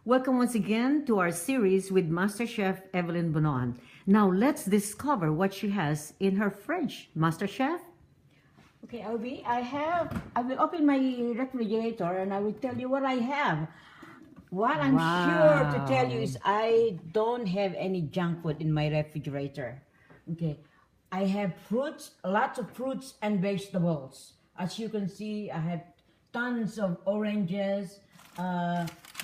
Welcome once again to our series with Master Chef Evelyn Bunoan. Now let's discover what she has in her fridge. Master Chef? Okay, Alvi, I will open my refrigerator and I will tell you what I have. What I'm sure to tell you is I don't have any junk food in my refrigerator. Okay, I have fruits, lots of fruits and vegetables. As you can see, I have tons of oranges,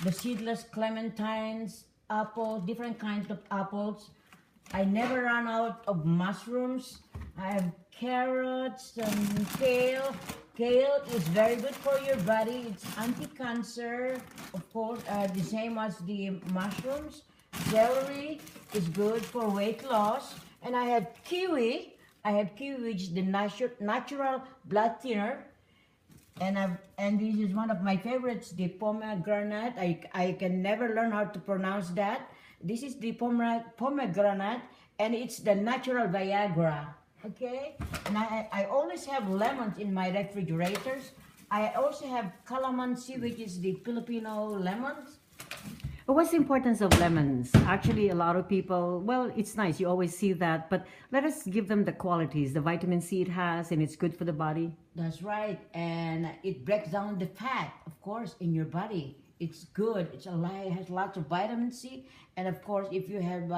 the seedless clementines, apples, different kinds of apples. I never run out of mushrooms. I have carrots and kale. Kale is very good for your body. It's anti-cancer, of course, the same as the mushrooms. Celery is good for weight loss. And I have kiwi. Which is the natural blood thinner. And this is one of my favorites, the pomegranate. I can never learn how to pronounce that. This is the pomegranate, and it's the natural Viagra. Okay, and I always have lemons in my refrigerators. I also have calamansi, which is the Filipino lemons. What's the importance of lemons? Actually, a lot of people, well, it's nice. You always see that. But let us give them the qualities, the vitamin C it has, and it's good for the body. That's right. And it breaks down the fat, of course, in your body. It's good. It has lots of vitamin C. And of course, if you have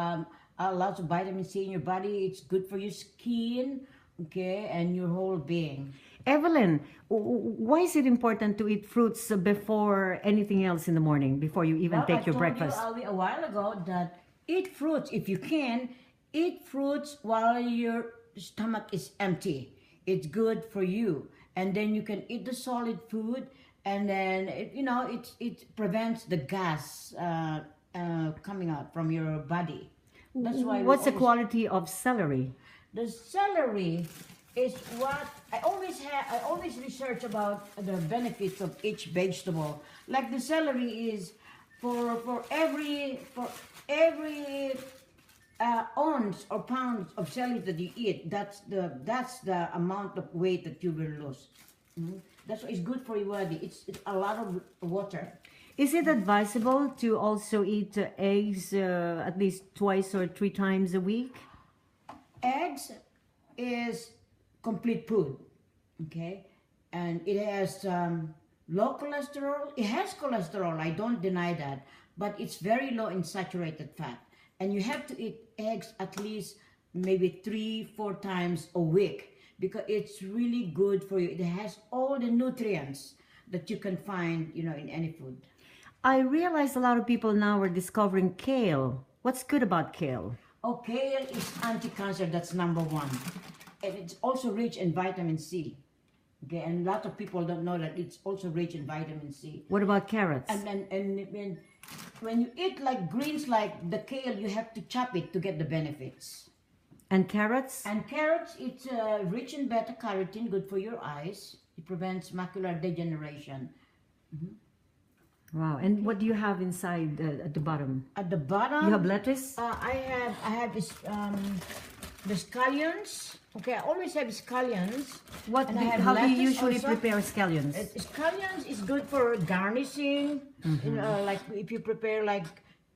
lots of vitamin C in your body, it's good for your skin, okay, and your whole being. Evelyn, why is it important to eat fruits before anything else in the morning, before you even take your breakfast? I told you a while ago that eat fruits, if you can, eat fruits while your stomach is empty. It's good for you. And then you can eat the solid food, and then, it prevents the gas coming out from your body. That's why. What's the quality of celery? The celery is what I always research about the benefits of each vegetable. Like the celery is for every ounce or pounds of celery that you eat, that's the amount of weight that you will lose. That's why it's good for your body. It's a lot of water. Is it advisable to also eat eggs at least twice or 3 times a week? Eggs is complete food, okay? And it has low cholesterol. It has cholesterol, I don't deny that, but it's very low in saturated fat. And you have to eat eggs at least maybe 3-4 times a week because it's really good for you. It has all the nutrients that you can find, in any food. I realize a lot of people now are discovering kale. What's good about kale? Oh, kale is anti-cancer, that's number one. And it's also rich in vitamin C. Okay, and a lot of people don't know that it's also rich in vitamin C. What about carrots? And when you eat like greens like the kale, you have to chop it to get the benefits. And carrots? And carrots, it's rich in beta-carotene, good for your eyes. It prevents macular degeneration. Wow. And what do you have inside at the bottom? At the bottom, you have lettuce? I have this the scallions. Okay, I always have scallions. How do you usually prepare scallions? Scallions is good for garnishing. Like if you prepare like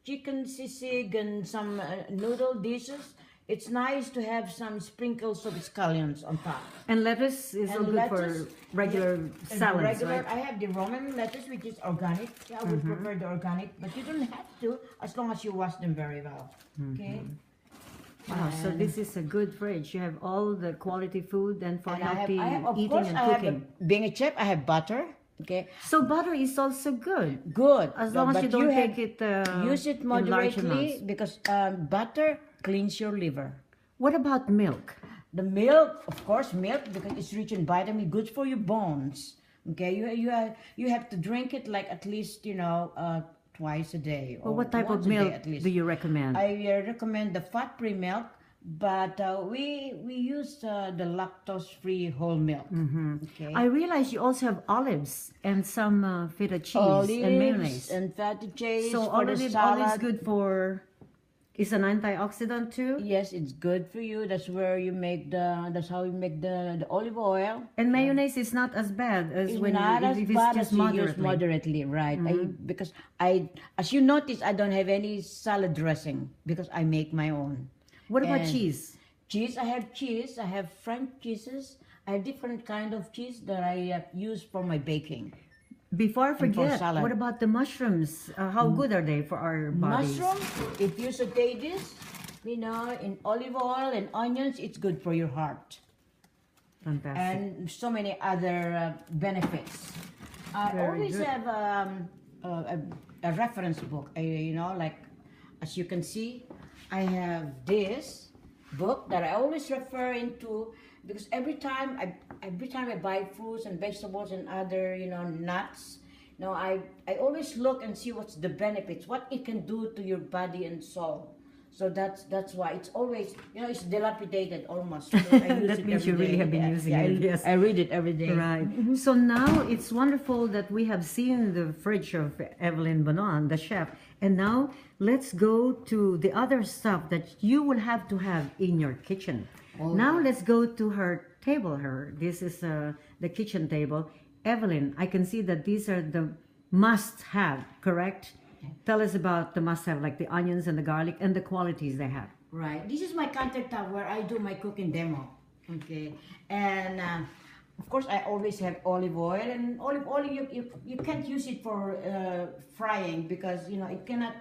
chicken sisig and some noodle dishes, it's nice to have some sprinkles of scallions on top. And lettuce is good for regular salads, right? I have the Roman lettuce, which is organic. Yeah, I would prefer the organic, but you don't have to as long as you wash them very well. Okay. Wow, so this is a good fridge. You have all the quality food and for healthy eating and cooking. Being a chef, I have butter. Okay. So butter is also good. Good. As long as you don't take it use it moderately because butter cleans your liver. What about milk? The milk, of course, milk because it's rich in vitamin, good for your bones. Okay, you have to drink it like at least twice a day. Well, what type of milk do you recommend? I recommend the fat-free milk, but we use the lactose-free whole milk. Okay. I realize you also have olives and some feta cheese and mayonnaise. And fatty cheese. So olive is good for It's an antioxidant too. Yes, it's good for you. That's where you make that's how you make the olive oil. And mayonnaise is not as bad as It's when not as if it's bad just as you use moderately. moderately, right? Because as you notice, I don't have any salad dressing because I make my own. What about And cheese? Cheese, I have cheese. I have French cheeses. I have different kind of cheese that I use for my baking. Before I And for forget, salad. what about the mushrooms? How good are they for our bodies? Mushroom, if you saute this, in olive oil and onions, it's good for your heart. Fantastic. And so many other benefits. I Very always good. have a reference book. Like as you can see, I have this book that I always refer into because every time I buy fruits and vegetables and other nuts, I always look and see what's the benefits, what it can do to your body and soul. So that's why it's always it's dilapidated almost. So I use That it means every you really day. have been using it, yes. I read it every day. Right. So now it's wonderful that we have seen the fridge of Evelyn Bunoan, the chef. And now let's go to the other stuff that you will have to have in your kitchen. Now let's go to her table. This is the kitchen table. Evelyn, I can see that these are the must-have, correct? Tell us about the must-have, like the onions and the garlic and the qualities they have. Right. This is my countertop where I do my cooking demo. Okay. And of course, I always have olive oil. And olive oil, you can't use it for frying because it cannot.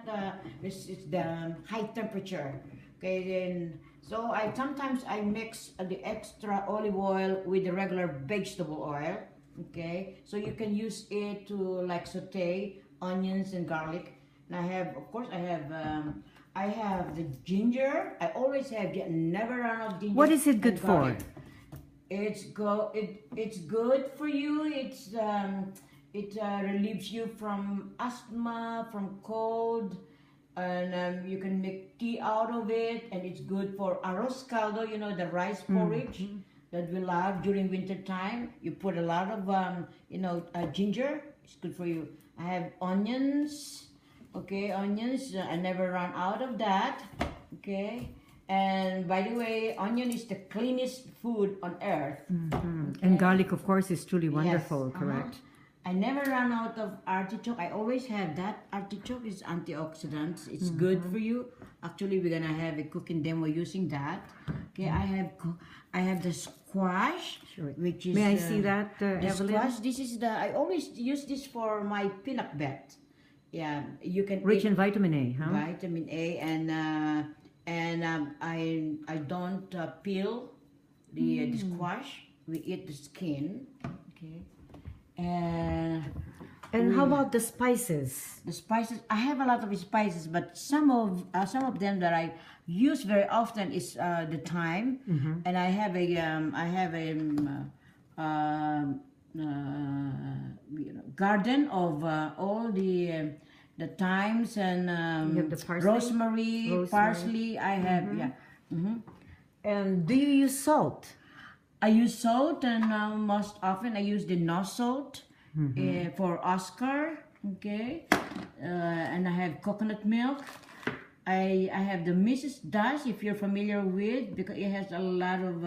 It's the high temperature. Okay. Then so sometimes I mix the extra olive oil with the regular vegetable oil. Okay. So you can use it to like saute onions and garlic. And I have the ginger. I always have never run out of ginger. What is it good and for? garlic. It's good for you. It relieves you from asthma, from cold, and you can make tea out of it. And it's good for arroz caldo. The rice porridge that we love during winter time. You put a lot of ginger. It's good for you. I have onions. Okay, onions. I never run out of that. Okay. And by the way, onion is the cleanest food on earth. And garlic, of course, is truly wonderful, Yes, correct? I never run out of artichoke. I always have that. Artichoke is antioxidants. It's good for you. Actually, we're gonna have a cooking demo using that. Okay, I have the squash, which is. May I see that, the Evelyn? squash. This is I always use this for my peanut bed. Yeah, you can. Rich eat in vitamin A, huh? vitamin A and I don't peel the squash. We eat the skin. Okay. And how about the spices? The spices, I have a lot of spices, but some of them that I use very often is the thyme, and I have a garden of all the thymes and You have the parsley? rosemary, parsley. I have And do you use salt? I use salt, and most often I use the no salt for Oscar. Okay, and I have coconut milk. I have the Mrs. Dash, if you're familiar with, because it has a lot of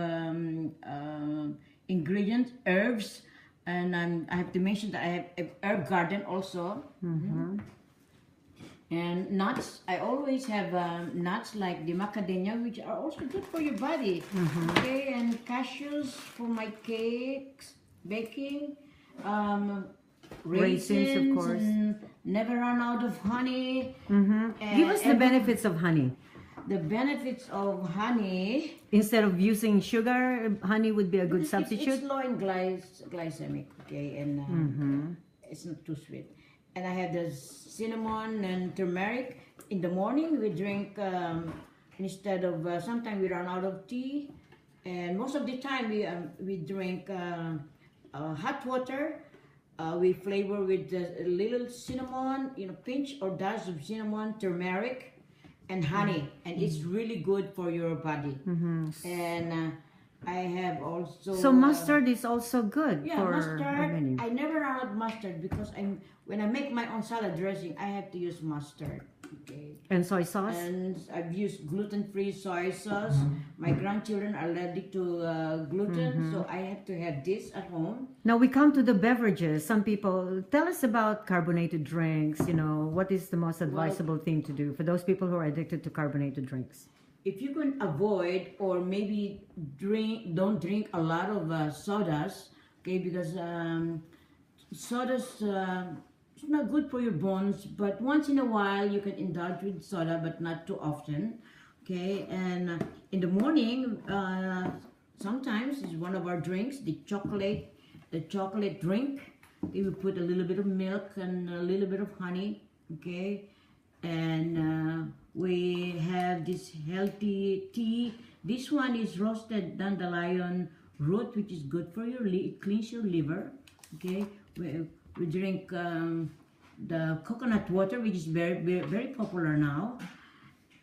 ingredients, herbs, and I have to mention that I have a herb garden also. And nuts, I always have nuts like the macadamia, which are also good for your body. Okay, and cashews for my cakes, baking. Raisins, of course. And never run out of honey. Give us the benefits of honey. The benefits of honey. Instead of using sugar, honey would be a good substitute. It's low in glycemic, okay, and it's not too sweet. And I have the cinnamon and turmeric. In the morning, we drink instead of sometimes we run out of tea, and most of the time we drink hot water. We flavor with a little cinnamon, pinch or dash of cinnamon, turmeric, and honey, and it's really good for your body. And I have also. So mustard is also good Yeah, for mustard. many. I never run out of mustard because when I make my own salad dressing, I have to use mustard. Okay. And soy sauce? And I've used gluten-free soy sauce. My grandchildren are allergic to gluten, so I have to have this at home. Now we come to the beverages. Some people tell us about carbonated drinks. You know, what is the most advisable thing to do for those people who are addicted to carbonated drinks? If you can avoid or maybe don't drink a lot of sodas, okay, because sodas it's not good for your bones, but once in a while you can indulge with soda, but not too often, okay. And in the morning, sometimes is one of our drinks, the chocolate drink. Okay, we put a little bit of milk and a little bit of honey, okay, and we have this healthy tea. This one is roasted dandelion root, which is good for your it cleans your liver, okay. We drink the coconut water, which is very popular now,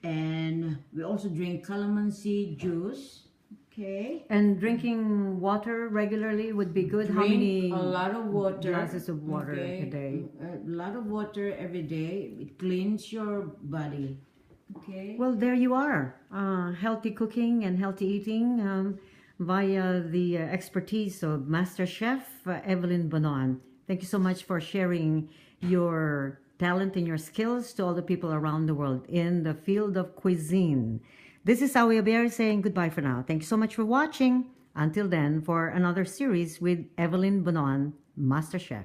and we also drink calamansi juice. Okay. And drinking water regularly would be good. Drink How many a lot of water, glasses of water a day? A lot of water every day. It cleans your body. Okay. Well, there you are. Healthy cooking and healthy eating via the expertise of Master Chef Evelyn Bunoan. Thank you so much for sharing your talent and your skills to all the people around the world in the field of cuisine. This is AWEE ABAYARI saying goodbye for now. Thank you so much for watching. Until then, for another series with Evelyn Bunoan, Master Chef.